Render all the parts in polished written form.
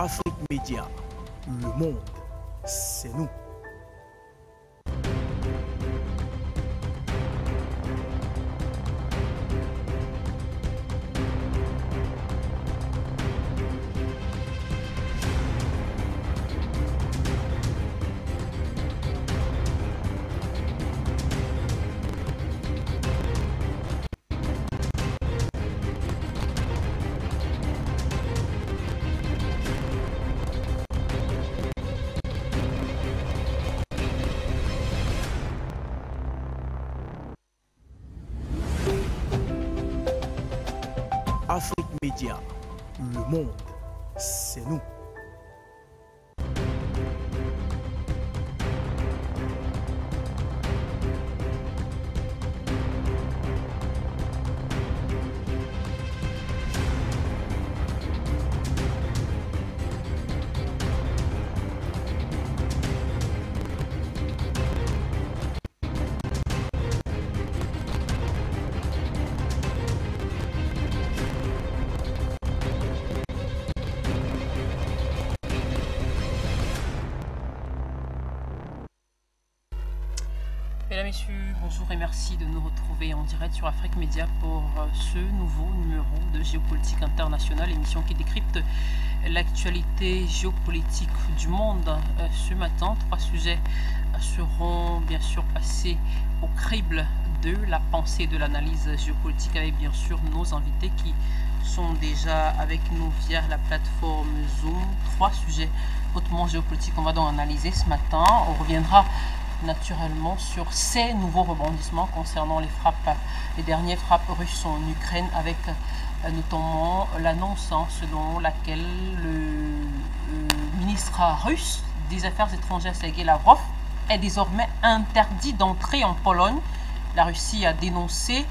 Afrique Média, le monde, c'est nous. Afrique Média, le monde, c'est nous. Mesdames, Messieurs, bonjour et merci de nous retrouver en direct sur Afrique Média pour ce nouveau numéro de Géopolitique Internationale, émission qui décrypte l'actualité géopolitique du monde. Ce matin, 3 sujets seront bien sûr passés au crible de la pensée, de l'analyse géopolitique avec bien sûr nos invités qui sont déjà avec nous via la plateforme Zoom. 3 sujets hautement géopolitiques qu'on va donc analyser ce matin. On reviendra naturellement sur ces nouveaux rebondissements concernant les dernières frappes russes en Ukraine, avec notamment l'annonce selon laquelle le ministre russe des Affaires étrangères Sergueï Lavrov est désormais interdit d'entrer en Pologne. La Russie a dénoncé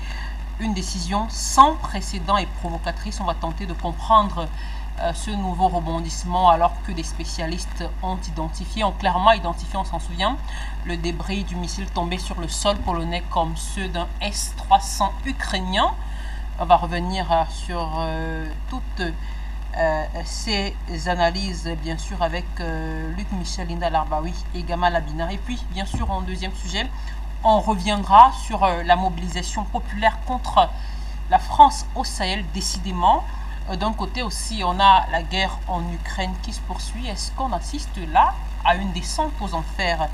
une décision sans précédent et provocatrice. On va tenter de comprendre ce nouveau rebondissement alors que des spécialistes ont clairement identifié, on s'en souvient, le débris du missile tombé sur le sol polonais comme ceux d'un S-300 ukrainien. On va revenir sur toutes ces analyses, bien sûr, avec Luc Michel, Linda Larbaoui et Gamal Abina. Et puis, bien sûr, en deuxième sujet, on reviendra sur la mobilisation populaire contre la France au Sahel, décidément. D'un côté aussi, on a la guerre en Ukraine qui se poursuit. Est-ce qu'on assiste là à une descente aux enfers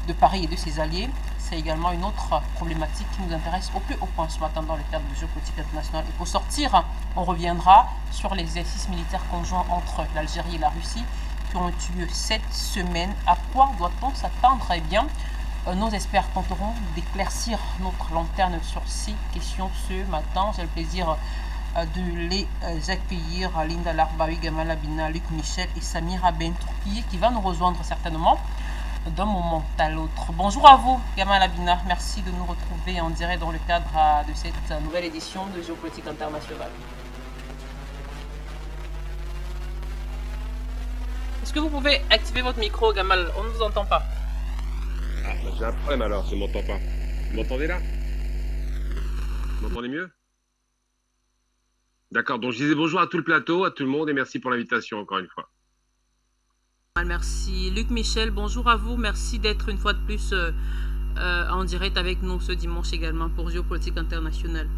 de Paris et de ses alliés? C'est également une autre problématique qui nous intéresse au plus haut point ce matin dans le cadre du géopolitique international. Et pour sortir, on reviendra sur l'exercice militaire conjoint entre l'Algérie et la Russie qui ont eu lieu cette semaine. À quoi doit-on s'attendre? Eh bien, nos experts tenteront d'éclaircir notre lanterne sur ces questions ce matin. J'ai le plaisir de les accueillir, Linda Larbaoui, Gamal Abina, Luc Michel et Samira Bentourkié qui va nous rejoindre certainement d'un moment à l'autre. Bonjour à vous, Gamal Abina. Merci de nous retrouver en direct dans le cadre de cette nouvelle édition de Géopolitique Internationale. Est-ce que vous pouvez activer votre micro, Gamal? On ne vous entend pas. Ah, j'ai un problème alors, je ne m'entends pas. Vous m'entendez là? Vous m'entendez mieux? D'accord, donc je disais bonjour à tout le plateau, à tout le monde et merci pour l'invitation encore une fois. Merci. Luc Michel, bonjour à vous. Merci d'être une fois de plus en direct avec nous ce dimanche également pour Géopolitique Internationale.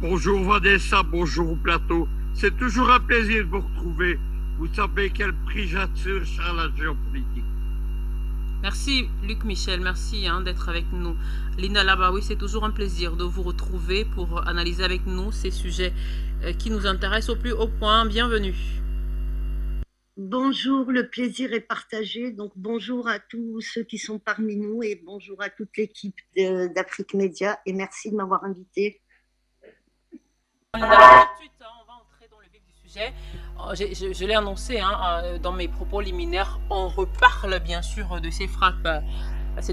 Bonjour Vanessa, bonjour au plateau. C'est toujours un plaisir de vous retrouver. Vous savez quel prix j'assure sur la géopolitique. Merci Luc Michel, merci d'être avec nous. Linda Larbaoui, c'est toujours un plaisir de vous retrouver pour analyser avec nous ces sujets qui nous intéressent au plus haut point. Bienvenue. Bonjour, le plaisir est partagé. Donc bonjour à tous ceux qui sont parmi nous et bonjour à toute l'équipe d'Afrique Média et merci de m'avoir invité. Tout de suite, on va entrer dans le vif du sujet. Je l'ai annoncé dans mes propos liminaires, on reparle bien sûr de ces frappes,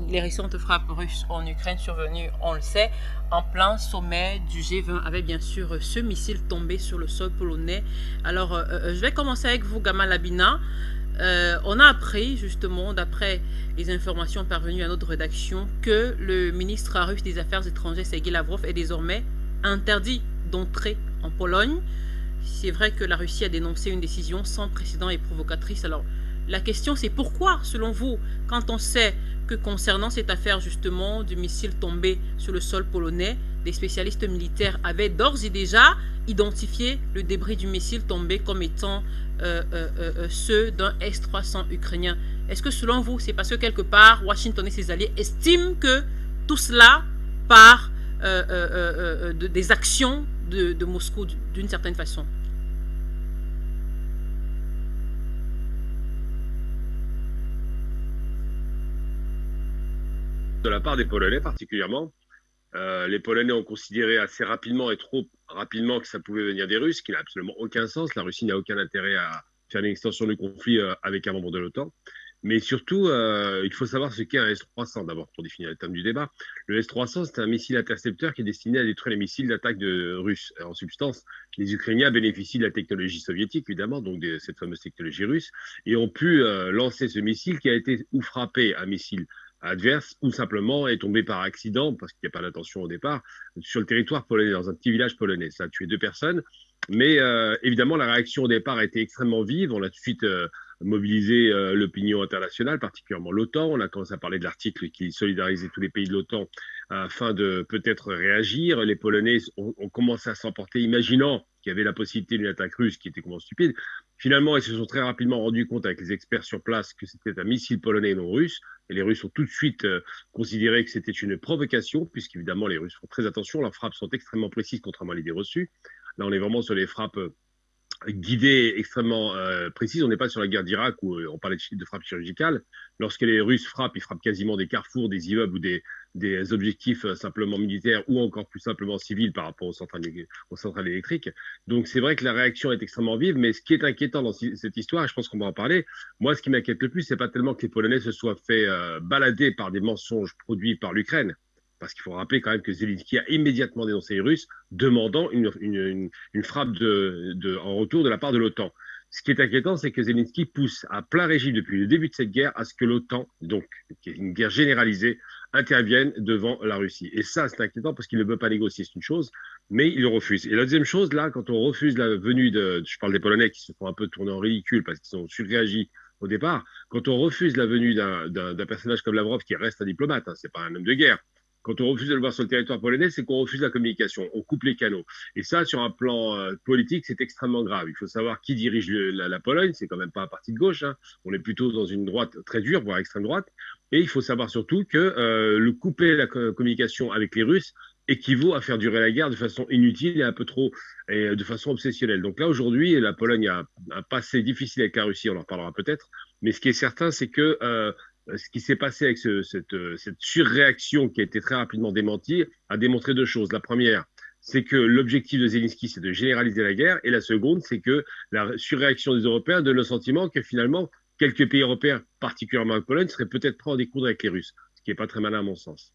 les récentes frappes russes en Ukraine survenues, on le sait, en plein sommet du G20 avec bien sûr ce missile tombé sur le sol polonais. Alors je vais commencer avec vous, Gamal Abina. On a appris justement, d'après les informations parvenues à notre rédaction, que le ministre russe des Affaires étrangères Sergueï Lavrov est désormais interdit d'entrer en Pologne. c'est vrai que la Russie a dénoncé une décision sans précédent et provocatrice. Alors, la question c'est pourquoi, selon vous, quand on sait que concernant cette affaire justement du missile tombé sur le sol polonais, des spécialistes militaires avaient d'ores et déjà identifié le débris du missile tombé comme étant ceux d'un S-300 ukrainien. Est-ce que selon vous, c'est parce que quelque part, Washington et ses alliés estiment que tout cela part des actions de Moscou d'une certaine façon? De la part des Polonais particulièrement. Les Polonais ont considéré assez rapidement et trop rapidement que ça pouvait venir des Russes, ce qui n'a absolument aucun sens. La Russie n'a aucun intérêt à faire une extension du conflit avec un membre de l'OTAN. Mais surtout, il faut savoir ce qu'est un S-300 d'abord pour définir le terme du débat. Le S-300, c'est un missile intercepteur qui est destiné à détruire les missiles d'attaque russes. En substance, les Ukrainiens bénéficient de la technologie soviétique, évidemment, donc de cette fameuse technologie russe, et ont pu lancer ce missile qui a été ou frappé un missile adverse ou simplement est tombé par accident, parce qu'il n'y a pas d'intention au départ, sur le territoire polonais, dans un petit village polonais. Ça a tué 2 personnes. Mais évidemment, la réaction au départ a été extrêmement vive. On a tout de suite mobilisé l'opinion internationale, particulièrement l'OTAN. On a commencé à parler de l'article qui solidarisait tous les pays de l'OTAN afin de peut-être réagir. Les Polonais ont commencé à s'emporter, imaginant qu'il y avait la possibilité d'une attaque russe qui était complètement stupide. Finalement, ils se sont très rapidement rendus compte avec les experts sur place que c'était un missile polonais et non russe. Et les Russes ont tout de suite considéré que c'était une provocation, puisqu'évidemment, les Russes font très attention. Leurs frappes sont extrêmement précises, contrairement à l'idée reçue. Là, on est vraiment sur les frappes guidées extrêmement précises. On n'est pas sur la guerre d'Irak où on parlait de frappes chirurgicales. Lorsque les Russes frappent, ils frappent quasiment des carrefours, des immeubles ou des objectifs simplement militaires ou encore plus simplement civils par rapport aux centrales électriques. Donc c'est vrai que la réaction est extrêmement vive, mais ce qui est inquiétant dans cette histoire, et je pense qu'on va en parler, moi ce qui m'inquiète le plus, c'est pas tellement que les Polonais se soient fait balader par des mensonges produits par l'Ukraine, parce qu'il faut rappeler quand même que Zelensky a immédiatement dénoncé les Russes, demandant une frappe en retour de la part de l'OTAN. Ce qui est inquiétant, c'est que Zelensky pousse à plein régime depuis le début de cette guerre à ce que l'OTAN, donc qui est une guerre généralisée, intervienne devant la Russie. Et ça, c'est inquiétant parce qu'il ne veut pas négocier, c'est une chose, mais il le refuse. Et la deuxième chose, là, quand on refuse la venue je parle des Polonais qui se font un peu tourner en ridicule parce qu'ils ont surréagi au départ, quand on refuse la venue d'un personnage comme Lavrov qui reste un diplomate, hein, c'est pas un homme de guerre. Quand on refuse de le voir sur le territoire polonais, c'est qu'on refuse la communication, on coupe les canaux. Et ça, sur un plan politique, c'est extrêmement grave. Il faut savoir qui dirige la Pologne, c'est quand même pas un parti de gauche, hein. On est plutôt dans une droite très dure, voire extrême droite. Et il faut savoir surtout que le couper la communication avec les Russes équivaut à faire durer la guerre de façon inutile et un peu trop, et de façon obsessionnelle. Donc là, aujourd'hui, la Pologne a un passé difficile avec la Russie, on en reparlera peut-être. Mais ce qui est certain, c'est que ce qui s'est passé avec cette surréaction qui a été très rapidement démentie a démontré 2 choses. La première, c'est que l'objectif de Zelensky, c'est de généraliser la guerre. Et la seconde, c'est que la surréaction des Européens donne le sentiment que finalement, quelques pays européens, particulièrement la Pologne, seraient peut-être prêts à en découdre avec les Russes, ce qui n'est pas très malin à mon sens.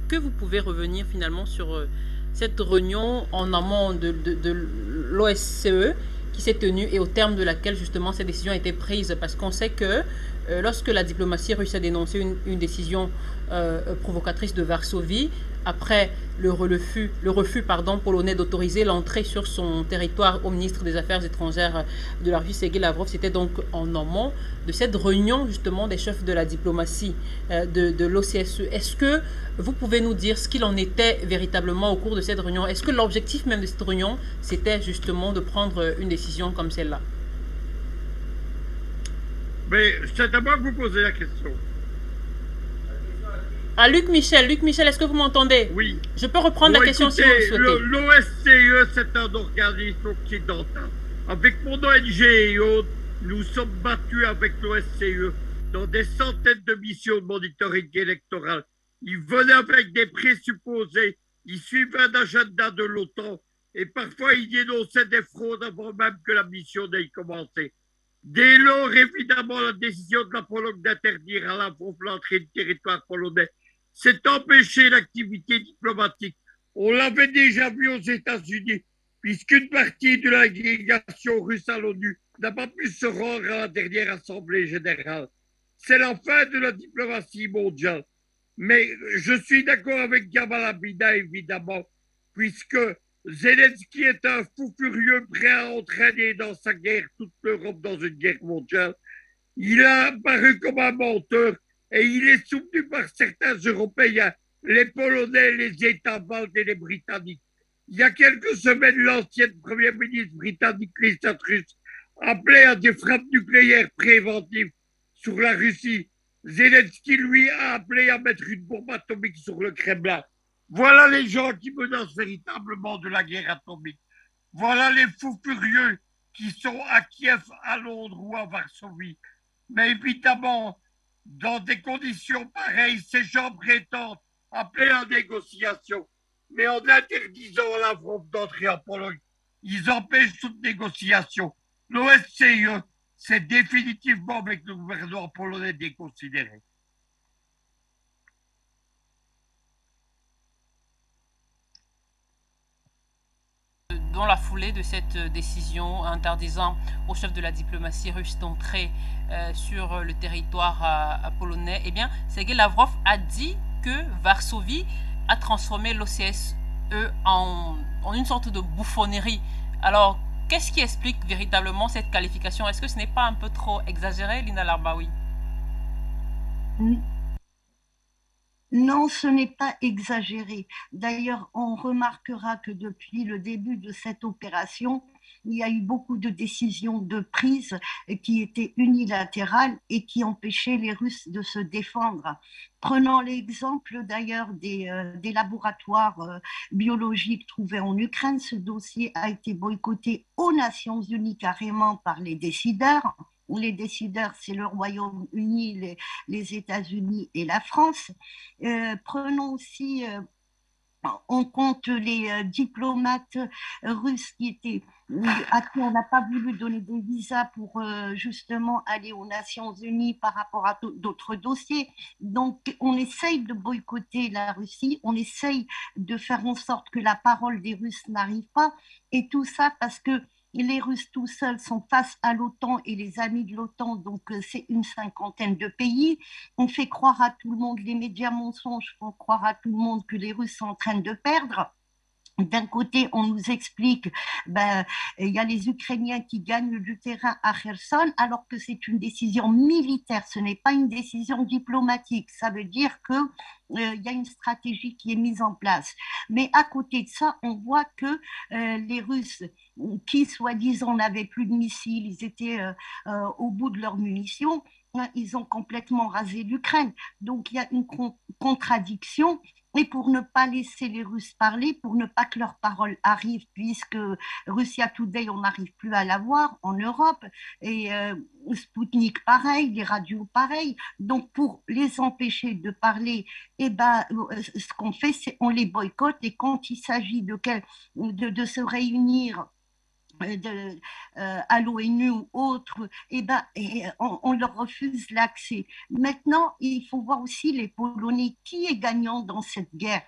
Que vous pouvez revenir finalement sur cette réunion en amont de l'OSCE qui s'est tenue et au terme de laquelle justement cette décision a été prise, parce qu'on sait que lorsque la diplomatie russe a dénoncé une décision provocatrice de Varsovie, après le refus polonais d'autoriser l'entrée sur son territoire au ministre des Affaires étrangères de la Russie, Sergei Lavrov, c'était donc en amont de cette réunion justement des chefs de la diplomatie de l'OSCE. Est-ce que vous pouvez nous dire ce qu'il en était véritablement au cours de cette réunion? Est-ce que l'objectif même de cette réunion, c'était justement de prendre une décision comme celle-là? Mais c'est à moi que vous posez la question. Ah, Luc Michel, est-ce que vous m'entendez? Oui. Je peux reprendre la question si vous le souhaitez. L'OSCE, c'est un organisme occidental. Avec mon ONG et autres, nous sommes battus avec l'OSCE dans des centaines de missions de monitoring électoral. Ils venaient avec des présupposés, ils suivaient un agenda de l'OTAN et parfois ils dénonçaient des fraudes avant même que la mission n'ait commencé. Dès lors, évidemment, la décision de la Pologne d'interdire à Lavrov l'entrée du territoire polonais, c'est empêcher l'activité diplomatique. On l'avait déjà vu aux États-Unis, puisqu'une partie de la délégation russe à l'ONU n'a pas pu se rendre à la dernière Assemblée générale. C'est la fin de la diplomatie mondiale. Mais je suis d'accord avec Gamalabida, évidemment, puisque Zelensky est un fou furieux prêt à entraîner dans sa guerre toute l'Europe dans une guerre mondiale. Il a apparu comme un menteur et il est soutenu par certains Européens, les Polonais, les États baltes et les Britanniques. Il y a quelques semaines, l'ancienne première ministre britannique, Liz Truss, appelait à des frappes nucléaires préventives sur la Russie. Zelensky, lui, a appelé à mettre une bombe atomique sur le Kremlin. Voilà les gens qui menacent véritablement de la guerre atomique. Voilà les fous furieux qui sont à Kiev, à Londres ou à Varsovie. Mais évidemment, dans des conditions pareilles, ces gens prétendent appeler à négociation. Mais en interdisant à la France d'entrer en Pologne, ils empêchent toute négociation. L'OSCE s'est définitivement avec le gouvernement polonais déconsidéré. Dans la foulée de cette décision interdisant au chef de la diplomatie russe d'entrer sur le territoire polonais, eh bien, Sergei Lavrov a dit que Varsovie a transformé l'OCSE en une sorte de bouffonnerie. Alors, qu'est-ce qui explique véritablement cette qualification? Est-ce que ce n'est pas un peu trop exagéré, Lina Larbaoui? Non, ce n'est pas exagéré. D'ailleurs, on remarquera que depuis le début de cette opération, il y a eu beaucoup de décisions de prise qui étaient unilatérales et qui empêchaient les Russes de se défendre. Prenons l'exemple d'ailleurs des laboratoires biologiques trouvés en Ukraine. Ce dossier a été boycotté aux Nations Unies carrément par les décideurs. Les décideurs, c'est le Royaume-Uni, les États-Unis et la France. Prenons aussi en compte les diplomates russes à qui on n'a pas voulu donner des visas pour justement aller aux Nations Unies par rapport à d'autres dossiers. Donc, on essaye de boycotter la Russie, on essaye de faire en sorte que la parole des Russes n'arrive pas, et tout ça parce que les Russes tout seuls sont face à l'OTAN et les amis de l'OTAN, donc c'est une cinquantaine de pays. On fait croire à tout le monde, les médias mensonges font croire à tout le monde que les Russes sont en train de perdre. D'un côté, on nous explique il y a les Ukrainiens qui gagnent du terrain à Kherson, alors que c'est une décision militaire, ce n'est pas une décision diplomatique. Ça veut dire que il y a une stratégie qui est mise en place. Mais à côté de ça, on voit que les Russes, qui soi-disant n'avaient plus de missiles, ils étaient au bout de leurs munitions, ils ont complètement rasé l'Ukraine. Donc il y a une contradiction. Et pour ne pas laisser les Russes parler, pour ne pas que leurs paroles arrivent, puisque Russia Today, on n'arrive plus à la voir en Europe, et Sputnik pareil, les radios pareil. Donc pour les empêcher de parler, ce qu'on fait, c'est on les boycotte, et quand il s'agit de se réunir à l'ONU ou autre, on leur refuse l'accès. Maintenant, il faut voir aussi les Polonais. Qui est gagnant dans cette guerre?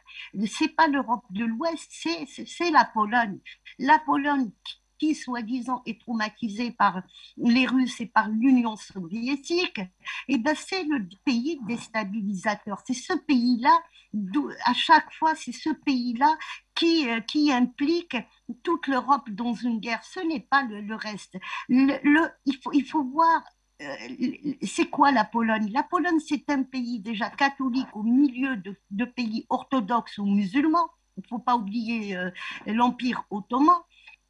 C'est pas l'Europe de l'Ouest, c'est la Pologne. La Pologne qui soi-disant est traumatisée par les Russes et par l'Union soviétique, c'est le pays déstabilisateur. C'est ce pays-là, à chaque fois, c'est ce pays-là qui implique toute l'Europe dans une guerre. Ce n'est pas le reste. Il faut voir c'est quoi la Pologne? La Pologne, c'est un pays déjà catholique au milieu de pays orthodoxes ou musulmans. Il ne faut pas oublier l'Empire ottoman.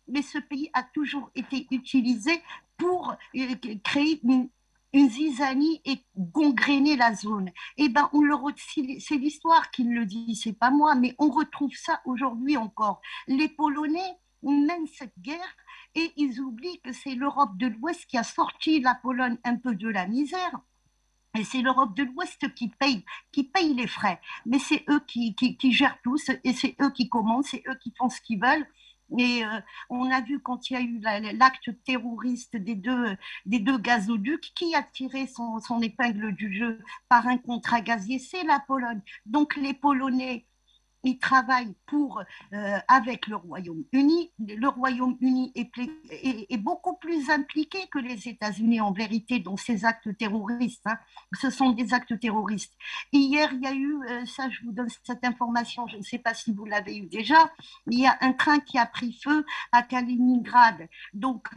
Mais ce pays a toujours été utilisé pour créer une zizanie et gangréner la zone. C'est l'histoire qui le dit, c'est pas moi, mais on retrouve ça aujourd'hui encore. Les Polonais mènent cette guerre et ils oublient que c'est l'Europe de l'Ouest qui a sorti la Pologne un peu de la misère. Et c'est l'Europe de l'Ouest qui paye les frais. Mais c'est eux qui gèrent tout, et c'est eux qui commandent, c'est eux qui font ce qu'ils veulent. Et on a vu quand il y a eu l'acte terroriste des deux gazoducs, qui a tiré son épingle du jeu par un contrat gazier, c'est la Pologne. Donc les Polonais, ils travaillent avec le Royaume-Uni. Le Royaume-Uni est beaucoup plus impliqué que les États-Unis en vérité dans ces actes terroristes. Hein. Ce sont des actes terroristes. Hier, il y a eu, ça je vous donne cette information, je ne sais pas si vous l'avez eu déjà, il y a un train qui a pris feu à Kaliningrad. Donc,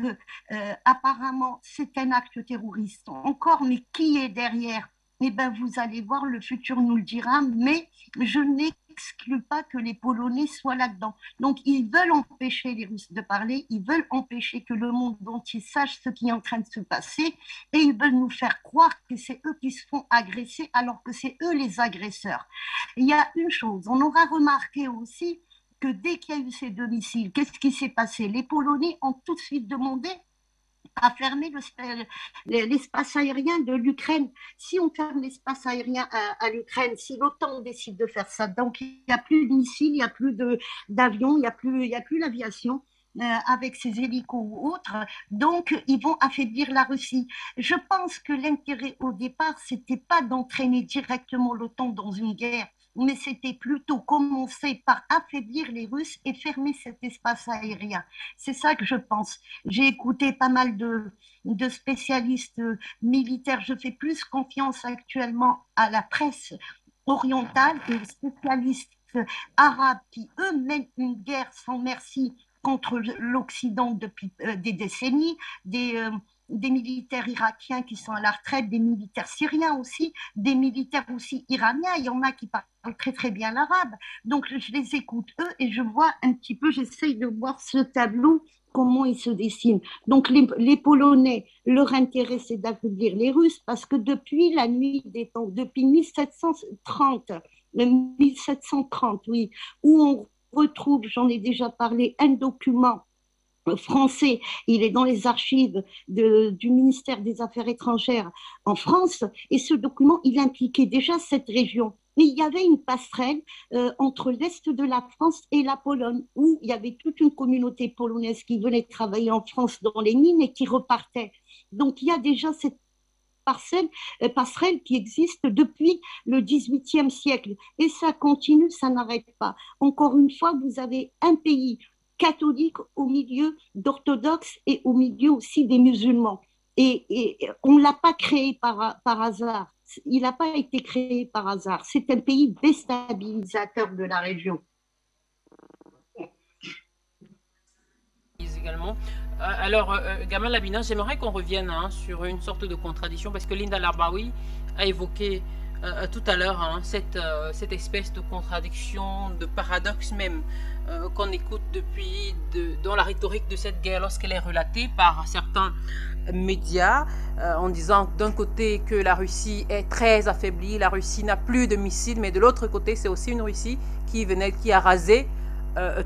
apparemment, c'est un acte terroriste. Encore, mais qui est derrière? Eh bien, vous allez voir, le futur nous le dira, mais je n'exclus pas que les Polonais soient là-dedans. Donc, ils veulent empêcher les Russes de parler, ils veulent empêcher que le monde entier sache ce qui est en train de se passer, et ils veulent nous faire croire que c'est eux qui se font agresser, alors que c'est eux les agresseurs. Il y a une chose, on aura remarqué aussi que dès qu'il y a eu ces 2 missiles, qu'est-ce qui s'est passé? Les Polonais ont tout de suite demandé à fermer l'espace aérien de l'Ukraine. Si on ferme l'espace aérien à l'Ukraine, si l'OTAN décide de faire ça, donc il n'y a plus de missiles, il n'y a plus d'avions, il n'y a plus l'aviation avec ces hélicos ou autres, donc ils vont affaiblir la Russie. Je pense que l'intérêt au départ, c'était pas d'entraîner directement l'OTAN dans une guerre, mais c'était plutôt commencer par affaiblir les Russes et fermer cet espace aérien. C'est ça que je pense. J'ai écouté pas mal de spécialistes militaires. Je fais plus confiance actuellement à la presse orientale que les spécialistes arabes qui, eux, mènent une guerre sans merci contre l'Occident depuis des décennies, des militaires irakiens qui sont à la retraite, des militaires syriens aussi, des militaires aussi iraniens. Il y en a qui parlent très très bien l'arabe. Donc je les écoute eux et je vois un petit peu, j'essaye de voir ce tableau, comment il se dessine. Donc les Polonais, leur intérêt c'est d'affaiblir les Russes parce que depuis la nuit des temps, depuis 1730, oui, où on retrouve, j'en ai déjà parlé, un document français, il est dans les archives du ministère des Affaires étrangères en France, et ce document, il impliquait déjà cette région. Mais il y avait une passerelle entre l'Est de la France et la Pologne, où il y avait toute une communauté polonaise qui venait travailler en France dans les mines et qui repartait. Donc il y a déjà cette passerelle qui existe depuis le XVIIIe siècle. Et ça continue, ça n'arrête pas. Encore une fois, vous avez un pays catholique au milieu d'orthodoxes et au milieu aussi des musulmans. Et on ne l'a pas créé par hasard. Il n'a pas été créé par hasard. C'est un pays déstabilisateur de la région. Également. Alors, Gamal Labina, j'aimerais qu'on revienne sur une sorte de contradiction, parce que Linda Larbaoui a évoqué tout à l'heure cette espèce de contradiction, de paradoxe même, qu'on écoute depuis dans la rhétorique de cette guerre lorsqu'elle est relatée par certains médias, en disant d'un côté que la Russie est très affaiblie, la Russie n'a plus de missiles, mais de l'autre côté, c'est aussi une Russie qui a rasé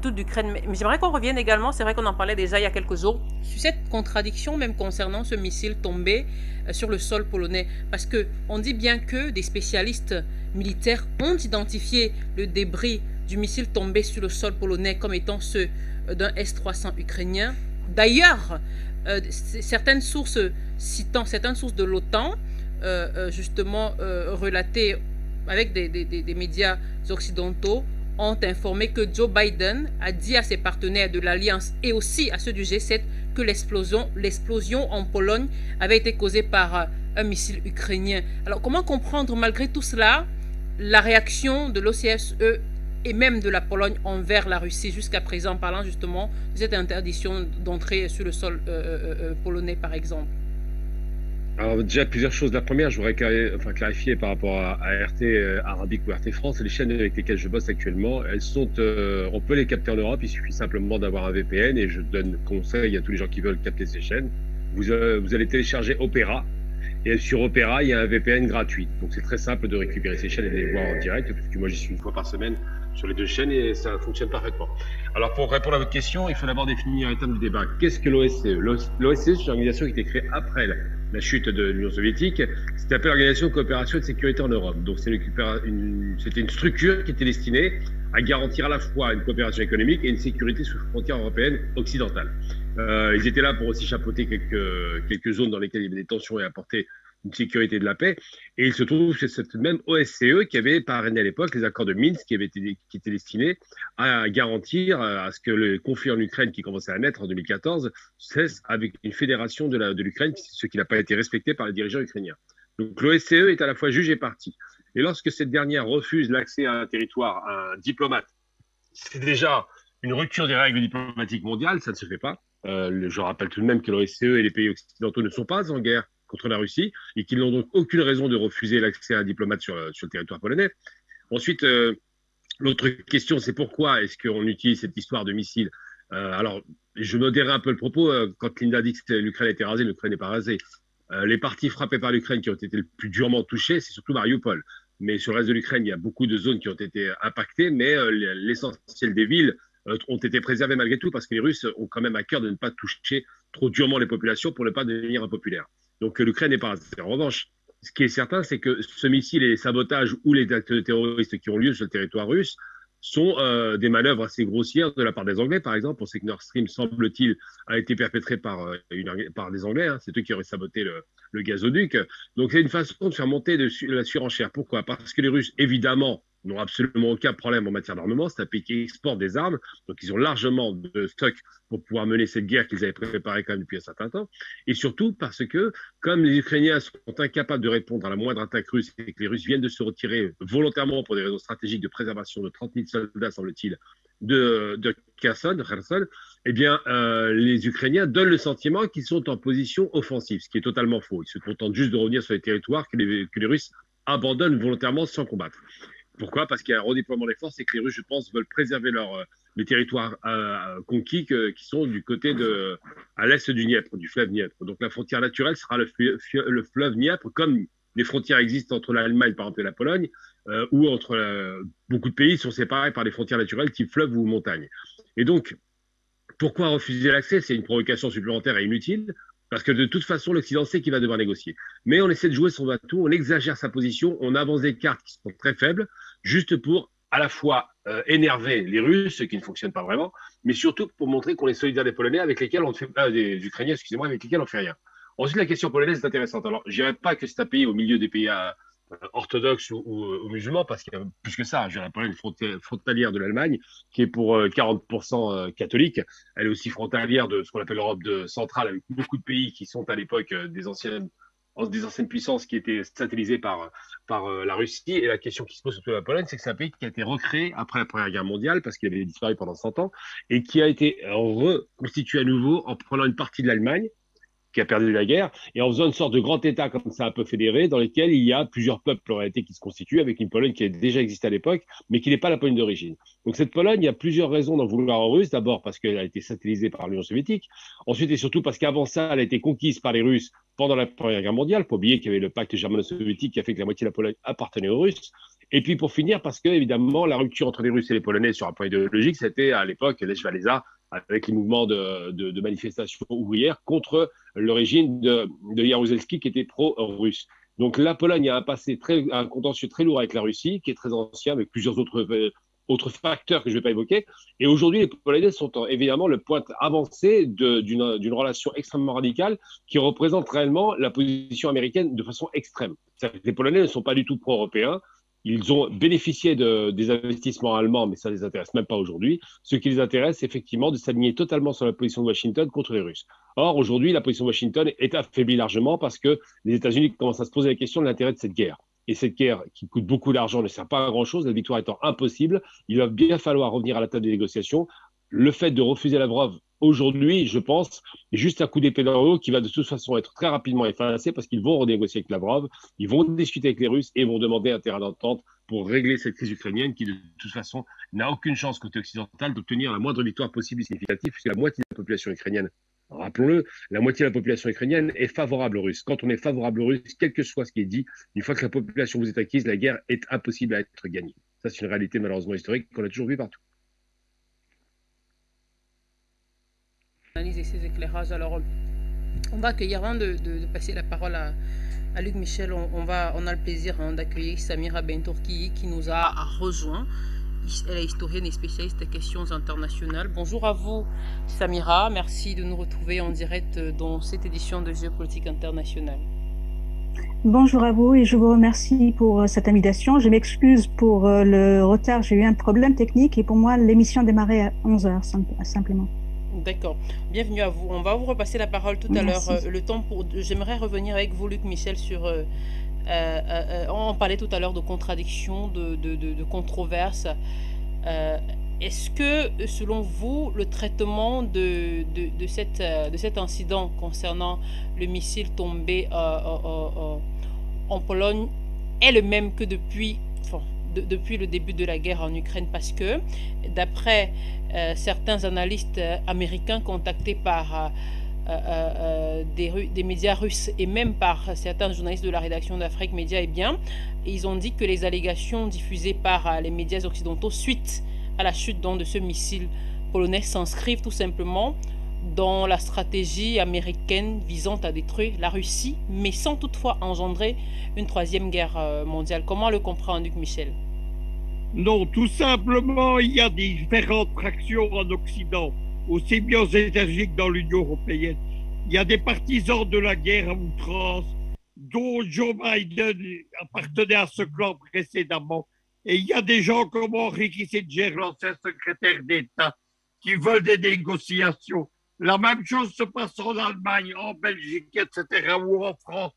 toute l'Ukraine. Mais j'aimerais qu'on revienne également, c'est vrai qu'on en parlait déjà il y a quelques jours, sur cette contradiction même concernant ce missile tombé sur le sol polonais. Parce qu'on dit bien que des spécialistes militaires ont identifié le débris du missile tombé sur le sol polonais comme étant ceux d'un S-300 ukrainien. D'ailleurs, certaines sources de l'OTAN, justement relatées avec des médias occidentaux, ont informé que Joe Biden a dit à ses partenaires de l'Alliance et aussi à ceux du G7 que l'explosion en Pologne avait été causée par un missile ukrainien. Alors comment comprendre malgré tout cela la réaction de l'OCSE et même de la Pologne envers la Russie jusqu'à présent, parlant justement de cette interdiction d'entrer sur le sol polonais par exemple? Alors déjà plusieurs choses. La première, je voudrais clarifier par rapport à RT Arabique ou RT France, les chaînes avec lesquelles je bosse actuellement, elles sont, on peut les capter en Europe, il suffit simplement d'avoir un VPN et je donne conseil à tous les gens qui veulent capter ces chaînes. Vous allez télécharger Opera et sur Opera, il y a un VPN gratuit. Donc c'est très simple de récupérer ces chaînes et de les voir en direct, parce que moi j'y suis une fois par semaine sur les 2 chaînes et ça fonctionne parfaitement. Alors pour répondre à votre question, il faut d'abord définir les termes du débat. Qu'est-ce que l'OSCE? L'OSCE, c'est une organisation qui a été créée après la chute de l'Union soviétique. C'était appelé l'Organisation de coopération et de sécurité en Europe. Donc c'était une structure qui était destinée à garantir à la fois une coopération économique et une sécurité sous frontières européennes occidentales. Ils étaient là pour aussi chapeauter quelques zones dans lesquelles il y avait des tensions et apporter une sécurité de la paix. Et il se trouve que c'est cette même OSCE qui avait parrainé à l'époque les accords de Minsk qui étaient destinés à garantir à ce que le conflit en Ukraine qui commençait à naître en 2014 cesse avec une fédération de l'Ukraine, ce qui n'a pas été respecté par les dirigeants ukrainiens. Donc l'OSCE est à la fois juge et partie. Et lorsque cette dernière refuse l'accès à un territoire à un diplomate, c'est déjà une rupture des règles diplomatiques mondiales, ça ne se fait pas. Je rappelle tout de même que l'OSCE et les pays occidentaux ne sont pas en guerre contre la Russie et qu'ils n'ont donc aucune raison de refuser l'accès à un diplomate sur le territoire polonais. Ensuite, l'autre question, c'est pourquoi est-ce qu'on utilise cette histoire de missiles alors, je modérais un peu le propos. Quand Linda dit que l'Ukraine a été rasée, l'Ukraine n'est pas rasée. Les parties frappées par l'Ukraine qui ont été le plus durement touchées, c'est surtout Mariupol. Mais sur le reste de l'Ukraine, il y a beaucoup de zones qui ont été impactées, mais l'essentiel des villes ont été préservées malgré tout parce que les Russes ont quand même à cœur de ne pas toucher trop durement les populations pour ne pas devenir impopulaires. Donc l'Ukraine n'est pas rasée. En revanche, ce qui est certain, c'est que ce missile et les sabotages ou les actes terroristes qui ont lieu sur le territoire russe sont des manœuvres assez grossières de la part des Anglais, par exemple. On sait que Nord Stream, semble-t-il, a été perpétré par des Anglais. Hein. C'est eux qui auraient saboté le gazoduc. Donc, c'est une façon de faire monter la surenchère. Pourquoi? Parce que les Russes, évidemment, n'ont absolument aucun problème en matière d'armement. C'est un pays qui exporte des armes. Donc, ils ont largement de stock pour pouvoir mener cette guerre qu'ils avaient préparée quand même depuis un certain temps. Et surtout parce que, comme les Ukrainiens sont incapables de répondre à la moindre attaque russe et que les Russes viennent de se retirer volontairement pour des raisons stratégiques de préservation de 30 000 soldats, semble-t-il, de Kherson, eh bien, les Ukrainiens donnent le sentiment qu'ils sont en position offensive, ce qui est totalement faux. Ils se contentent juste de revenir sur les territoires que les Russes abandonnent volontairement sans combattre. Pourquoi? Parce qu'il y a un redéploiement des forces et que les Russes, je pense, veulent préserver les territoires conquis qui sont du côté à l'est du Dniepr, du fleuve Dniepr. Donc la frontière naturelle sera le fleuve Dniepr, comme les frontières existent entre l'Allemagne, par exemple, et la Pologne, ou entre beaucoup de pays sont séparés par des frontières naturelles type fleuve ou montagne. Et donc, pourquoi refuser l'accès? C'est une provocation supplémentaire et inutile. Parce que de toute façon, l'Occident sait qu'il va devoir négocier. Mais on essaie de jouer son atout, on exagère sa position, on avance des cartes qui sont très faibles, juste pour à la fois énerver les Russes, ce qui ne fonctionne pas vraiment, mais surtout pour montrer qu'on est solidaire des Polonais avec lesquels on ne fait pas, des Ukrainiens, excusez-moi, avec lesquels on ne fait rien. Ensuite, la question polonaise est intéressante. Alors, je ne dirais pas que c'est un pays au milieu des pays orthodoxes ou musulmans, parce qu'il y a plus que ça. La Pologne est frontalière de l'Allemagne, qui est pour 40% catholique. Elle est aussi frontalière de ce qu'on appelle l'Europe centrale, avec beaucoup de pays qui sont à l'époque des anciennes puissances qui étaient satellisées par la Russie. Et la question qui se pose surtout à la Pologne, c'est que c'est un pays qui a été recréé après la Première Guerre mondiale, parce qu'il avait disparu pendant 100 ans, et qui a été reconstitué à nouveau en prenant une partie de l'Allemagne, qui a perdu la guerre, et en faisant une sorte de grand État comme ça un peu fédéré, dans lequel il y a plusieurs peuples en réalité qui se constituent, avec une Pologne qui a déjà existé à l'époque, mais qui n'est pas la Pologne d'origine. Donc cette Pologne, il y a plusieurs raisons d'en vouloir aux Russes. D'abord parce qu'elle a été satellisée par l'Union soviétique, ensuite et surtout parce qu'avant ça, elle a été conquise par les Russes pendant la Première Guerre mondiale. Il faut oublier qu'il y avait le pacte germano-soviétique qui a fait que la moitié de la Pologne appartenait aux Russes. Et puis pour finir, parce que évidemment, la rupture entre les Russes et les Polonais sur un point idéologique, c'était à l'époque Lech Walesa, avec les mouvements de manifestation ouvrière contre le régime de Jaruzelski qui était pro-russe. Donc la Pologne a un contentieux très lourd avec la Russie, qui est très ancien, avec plusieurs autres facteurs que je ne vais pas évoquer. Et aujourd'hui, les Polonais sont évidemment le point avancé d'une relation extrêmement radicale qui représente réellement la position américaine de façon extrême. Les Polonais ne sont pas du tout pro-européens. Ils ont bénéficié des investissements allemands, mais ça ne les intéresse même pas aujourd'hui. Ce qui les intéresse, c'est effectivement de s'aligner totalement sur la position de Washington contre les Russes. Or, aujourd'hui, la position de Washington est affaiblie largement parce que les États-Unis commencent à se poser la question de l'intérêt de cette guerre. Et cette guerre, qui coûte beaucoup d'argent, ne sert pas à grand-chose, la victoire étant impossible. Il va bien falloir revenir à la table des négociations. Le fait de refuser Lavrov aujourd'hui, je pense, est juste un coup d'épée dans le haut qui va de toute façon être très rapidement effacé parce qu'ils vont renégocier avec Lavrov, ils vont discuter avec les Russes et vont demander un terrain d'entente pour régler cette crise ukrainienne qui, de toute façon, n'a aucune chance côté occidental d'obtenir la moindre victoire possible et significative puisque la moitié de la population ukrainienne, rappelons-le, la moitié de la population ukrainienne est favorable aux Russes. Quand on est favorable aux Russes, quel que soit ce qui est dit, une fois que la population vous est acquise, la guerre est impossible à être gagnée. Ça, c'est une réalité malheureusement historique qu'on a toujours vue partout. Analyser ces éclairages. Alors, on va accueillir, avant de passer la parole à Luc Michel, on a le plaisir d'accueillir Samira Bentourki qui nous a rejoint. Elle est historienne et spécialiste des questions internationales. Bonjour à vous, Samira. Merci de nous retrouver en direct dans cette édition de Géopolitique internationale. Bonjour à vous et je vous remercie pour cette invitation. Je m'excuse pour le retard, j'ai eu un problème technique et pour moi l'émission démarrait à 11 heures simplement. D'accord. Bienvenue à vous. On va vous repasser la parole tout à l'heure. Le temps pour. J'aimerais revenir avec vous, Luc Michel, sur. On parlait tout à l'heure de contradictions, de controverses. Est-ce que, selon vous, le traitement de cet incident concernant le missile tombé en Pologne est le même que depuis le début de la guerre en Ukraine? Parce que, d'après certains analystes américains contactés par des médias russes et même par certains journalistes de la rédaction d'Afrique Média, ils ont dit que les allégations diffusées par les médias occidentaux suite à la chute de ce missile polonais s'inscrivent tout simplement dans la stratégie américaine visant à détruire la Russie, mais sans toutefois engendrer une troisième guerre mondiale. Comment le comprend Luc Michel? Non, tout simplement, il y a différentes fractions en Occident, aussi bien aux États-Unis que dans l'Union européenne. Il y a des partisans de la guerre à outrance, dont Joe Biden appartenait à ce clan précédemment. Et il y a des gens comme Henry Kissinger, l'ancien secrétaire d'État, qui veulent des négociations. La même chose se passe en Allemagne, en Belgique, etc., ou en France.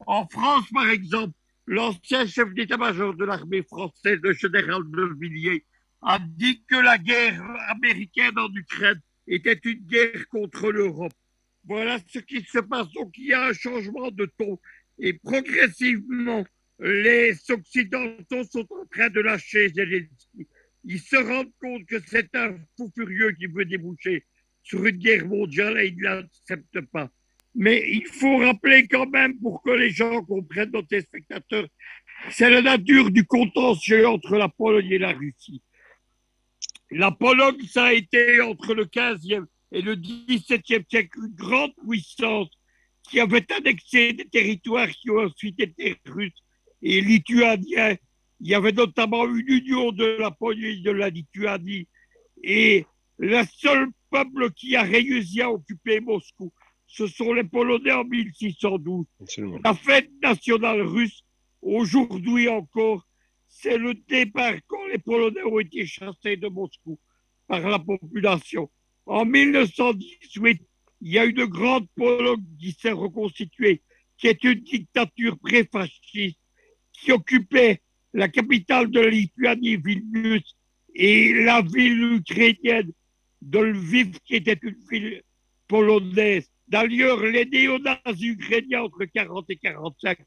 En France, par exemple, l'ancien chef d'état-major de l'armée française, le général de Villiers, a dit que la guerre américaine en Ukraine était une guerre contre l'Europe. Voilà ce qui se passe. Donc, il y a un changement de ton. Et progressivement, les Occidentaux sont en train de lâcher Zelensky. Ils se rendent compte que c'est un fou furieux qui veut déboucher sur une guerre mondiale et ils ne l'acceptent pas. Mais il faut rappeler quand même, pour que les gens comprennent, nos téléspectateurs, c'est la nature du contentieux entre la Pologne et la Russie. La Pologne, ça a été entre le 15e et le 17e siècle une grande puissance qui avait annexé des territoires qui ont ensuite été russes et lituaniens. Il y avait notamment une union de la Pologne et de la Lituanie. Et le seul peuple qui a réussi à occuper Moscou, ce sont les Polonais en 1612. Absolument. La fête nationale russe, aujourd'hui encore, c'est le départ quand les Polonais ont été chassés de Moscou par la population. En 1918, il y a une grande Pologne qui s'est reconstituée, qui est une dictature pré-fasciste, qui occupait la capitale de la Lituanie, Vilnius, et la ville ukrainienne de Lviv, qui était une ville polonaise. D'ailleurs, les néo-nazis ukrainiens entre 40 et 45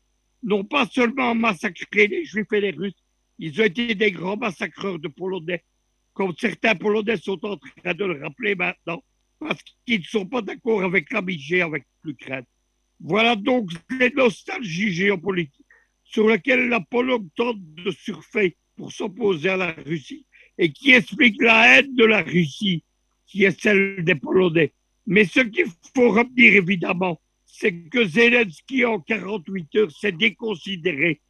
n'ont pas seulement massacré les Juifs et les Russes, ils ont été des grands massacreurs de Polonais, comme certains Polonais sont en train de le rappeler maintenant, parce qu'ils ne sont pas d'accord avec l'amitié avec l'Ukraine. Voilà donc les nostalgies géopolitiques sur lesquelles la Pologne tente de surfer pour s'opposer à la Russie et qui explique la haine de la Russie, qui est celle des Polonais. Mais ce qu'il faut retenir évidemment, c'est que Zelensky en 48 heures s'est déconsidéré.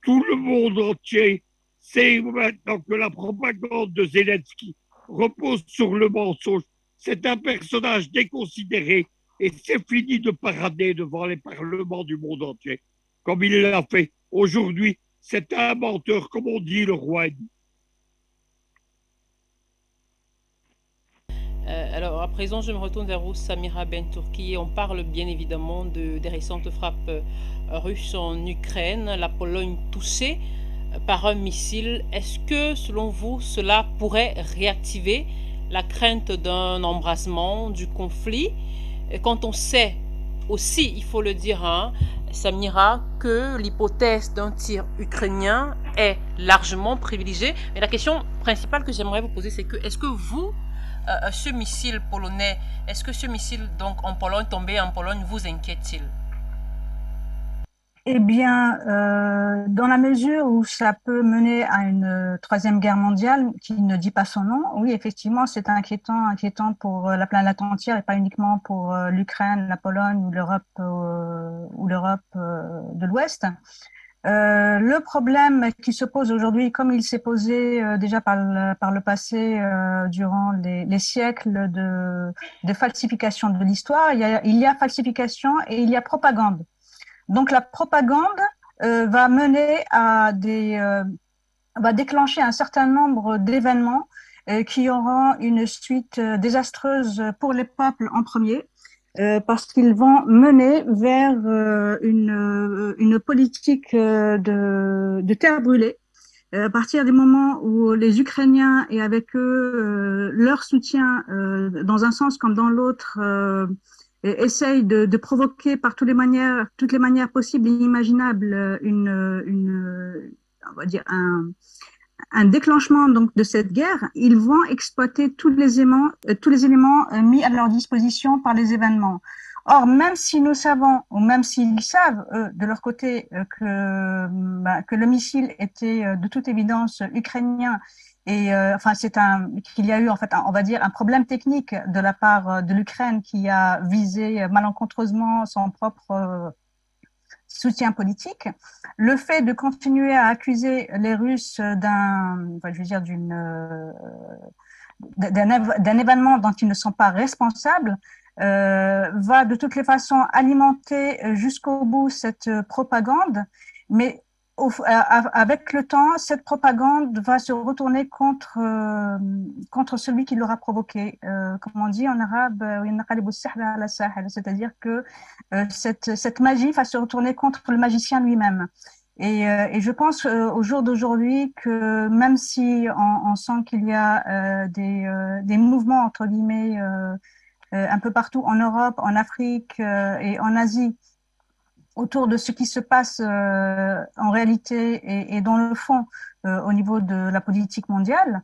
Tout le monde entier sait maintenant que la propagande de Zelensky repose sur le mensonge. C'est un personnage déconsidéré et c'est fini de parader devant les parlements du monde entier, comme il l'a fait. Aujourd'hui, c'est un menteur, comme on dit, le roi. Alors, à présent, je me retourne vers vous, Samira Ben-Turki. On parle bien évidemment des récentes frappes russes en Ukraine, la Pologne touchée par un missile. Est-ce que, selon vous, cela pourrait réactiver la crainte d'un embrasement du conflit, quand on sait aussi, il faut le dire, hein, Samira, que l'hypothèse d'un tir ukrainien est largement privilégiée. Mais la question principale que j'aimerais vous poser, c'est que est-ce que vous, ce missile polonais, est-ce que ce missile donc en Pologne, tombé en Pologne, vous inquiète-t-il? Eh bien, dans la mesure où ça peut mener à une troisième guerre mondiale qui ne dit pas son nom, oui, effectivement, c'est inquiétant pour la planète entière et pas uniquement pour l'Ukraine, la Pologne ou l'Europe de l'Ouest. Le problème qui se pose aujourd'hui, comme il s'est posé déjà par le passé durant les siècles de falsification de l'histoire, il y a falsification et il y a propagande. Donc la propagande va mener à va déclencher un certain nombre d'événements qui auront une suite désastreuse pour les peuples en premier, parce qu'ils vont mener vers une politique de terre brûlée. À partir du moment où les Ukrainiens et avec eux leur soutien, dans un sens comme dans l'autre, essayent de provoquer par toutes les manières possibles et imaginables on va dire un déclenchement donc de cette guerre, ils vont exploiter tous les éléments mis à leur disposition par les événements. Or, même si nous savons, ou même s'ils savent, de leur côté, que le missile était de toute évidence ukrainien, et qu'il y a eu en fait, on va dire, un problème technique de la part de l'Ukraine qui a visé malencontreusement son propre soutien politique, le fait de continuer à accuser les Russes d'un événement dont ils ne sont pas responsables va de toutes les façons alimenter jusqu'au bout cette propagande, mais avec le temps, cette propagande va se retourner contre celui qui l'aura provoqué. Comme on dit en arabe, c'est-à-dire que cette magie va se retourner contre le magicien lui-même. Et je pense au jour d'aujourd'hui que même si on sent qu'il y a des mouvements, entre guillemets, un peu partout en Europe, en Afrique et en Asie, autour de ce qui se passe en réalité et dans le fond au niveau de la politique mondiale,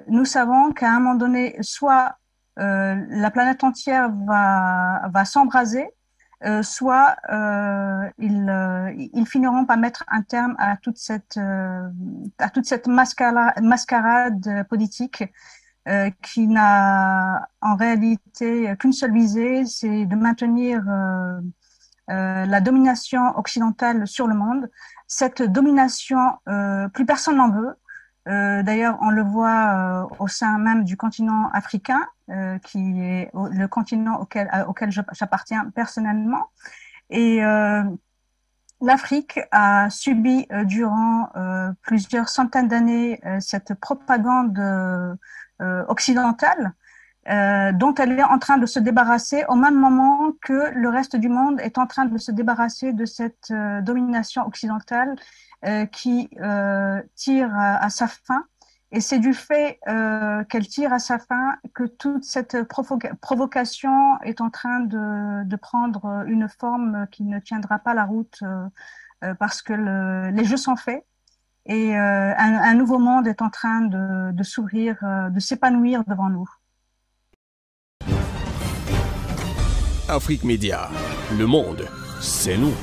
nous savons qu'à un moment donné, soit la planète entière va s'embraser, soit ils finiront par mettre un terme à toute cette mascarade politique qui n'a en réalité qu'une seule visée, c'est de maintenir la domination occidentale sur le monde. Cette domination, plus personne n'en veut. D'ailleurs, on le voit au sein même du continent africain, qui est le continent auquel j'appartiens personnellement. Et l'Afrique a subi durant plusieurs centaines d'années cette propagande occidentale, dont elle est en train de se débarrasser au même moment que le reste du monde est en train de se débarrasser de cette domination occidentale qui tire à sa fin. Et c'est du fait qu'elle tire à sa fin que toute cette provocation est en train de prendre une forme qui ne tiendra pas la route parce que les jeux sont faits. Et un nouveau monde est en train de s'ouvrir, de s'épanouir devant nous. Afrique Média, le monde, c'est nous.